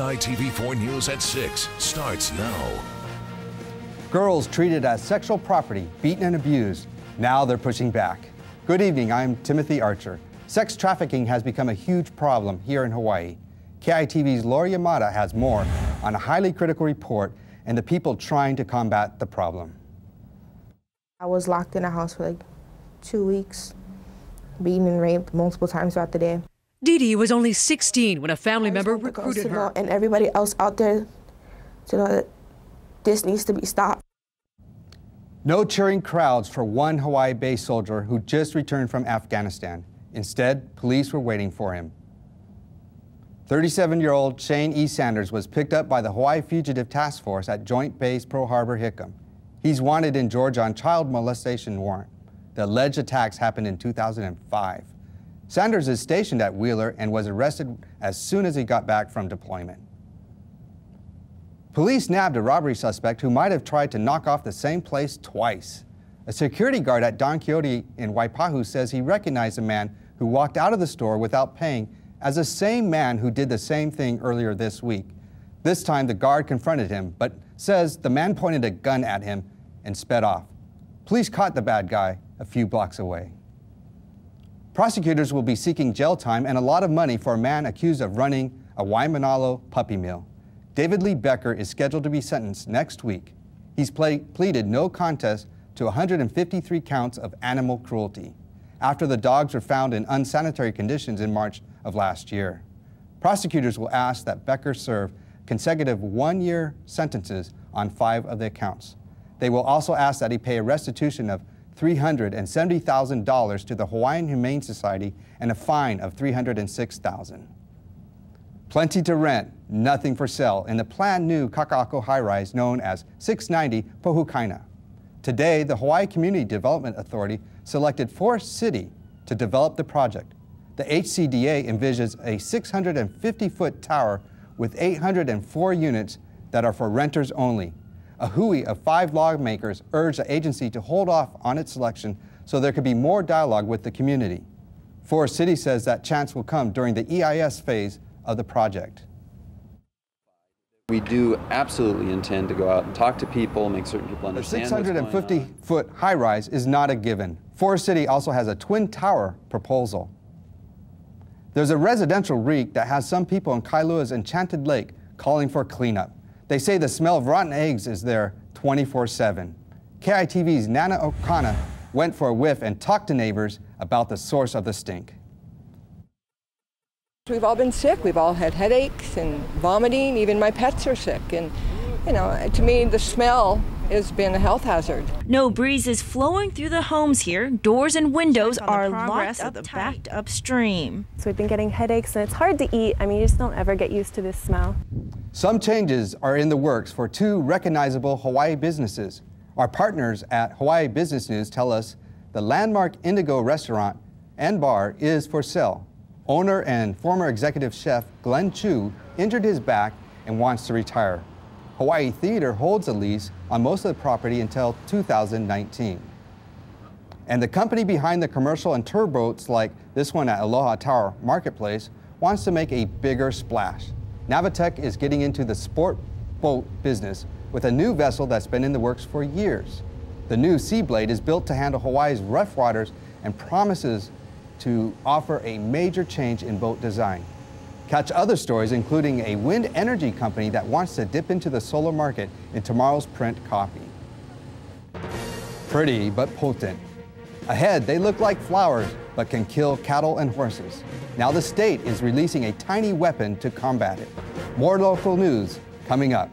KITV4 News at 6 starts now. Girls treated as sexual property, beaten and abused. Now they're pushing back. Good evening, I'm Timothy Archer. Sex trafficking has become a huge problem here in Hawaii. KITV's Lori Yamada has more on a highly critical report and the people trying to combat the problem. I was locked in a house for like 2 weeks, beaten and raped multiple times throughout the day. Dee Dee was only 16 when a family member recruited her. And everybody else out there to know that this needs to be stopped. No cheering crowds for one Hawaii-based soldier who just returned from Afghanistan. Instead, police were waiting for him. 37-year-old Shane E. Sanders was picked up by the Hawaii Fugitive Task Force at Joint Base Pearl Harbor Hickam. He's wanted in Georgia on child molestation warrant. The alleged attacks happened in 2005. Sanders is stationed at Wheeler and was arrested as soon as he got back from deployment. Police nabbed a robbery suspect who might have tried to knock off the same place twice. A security guard at Don Quixote in Waipahu says he recognized a man who walked out of the store without paying as the same man who did the same thing earlier this week. This time the guard confronted him, but says the man pointed a gun at him and sped off. Police caught the bad guy a few blocks away. Prosecutors will be seeking jail time and a lot of money for a man accused of running a Waimanalo puppy mill. David Lee Becker is scheduled to be sentenced next week. He's pleaded no contest to 153 counts of animal cruelty after the dogs were found in unsanitary conditions in March of last year. Prosecutors will ask that Becker serve consecutive one-year sentences on 5 of the counts. They will also ask that he pay a restitution of $370,000 to the Hawaiian Humane Society and a fine of $306,000. Plenty to rent, nothing for sale in the planned new Kaka'ako high-rise known as 690 Pohukaina. Today, the Hawaii Community Development Authority selected Forest City to develop the project. The HCDA envisions a 650-foot tower with 804 units that are for renters only. A hui of 5 lawmakers urged the agency to hold off on its selection so there could be more dialogue with the community. Forest City says that chance will come during the EIS phase of the project. We do absolutely intend to go out and talk to people, make certain people understand what's going on. The 650-foot high-rise is not a given. Forest City also has a twin tower proposal. There's a residential reek that has some people in Kailua's Enchanted Lake calling for cleanup. They say the smell of rotten eggs is there 24/7. KITV's Nana Okana went for a whiff and talked to neighbors about the source of the stink. We've all been sick. We've all had headaches and vomiting. Even my pets are sick. And, you know, to me, the smell has been a health hazard. No breeze is flowing through the homes here. Doors and windows are locked up, backed upstream. So we've been getting headaches, and it's hard to eat. I mean, you just don't ever get used to this smell. Some changes are in the works for 2 recognizable Hawaii businesses. Our partners at Hawaii Business News tell us the landmark Indigo restaurant and bar is for sale. Owner and former executive chef Glenn Chu injured his back and wants to retire. Hawaii Theater holds a lease on most of the property until 2019. And the company behind the commercial and tour boats like this one at Aloha Tower Marketplace wants to make a bigger splash. Navitec is getting into the sport boat business with a new vessel that's been in the works for years. The new Seablade is built to handle Hawaii's rough waters and promises to offer a major change in boat design. Catch other stories, including a wind energy company that wants to dip into the solar market in tomorrow's print copy. Pretty but potent. Ahead, they look like flowers but can kill cattle and horses. Now the state is releasing a tiny weapon to combat it. More local news coming up.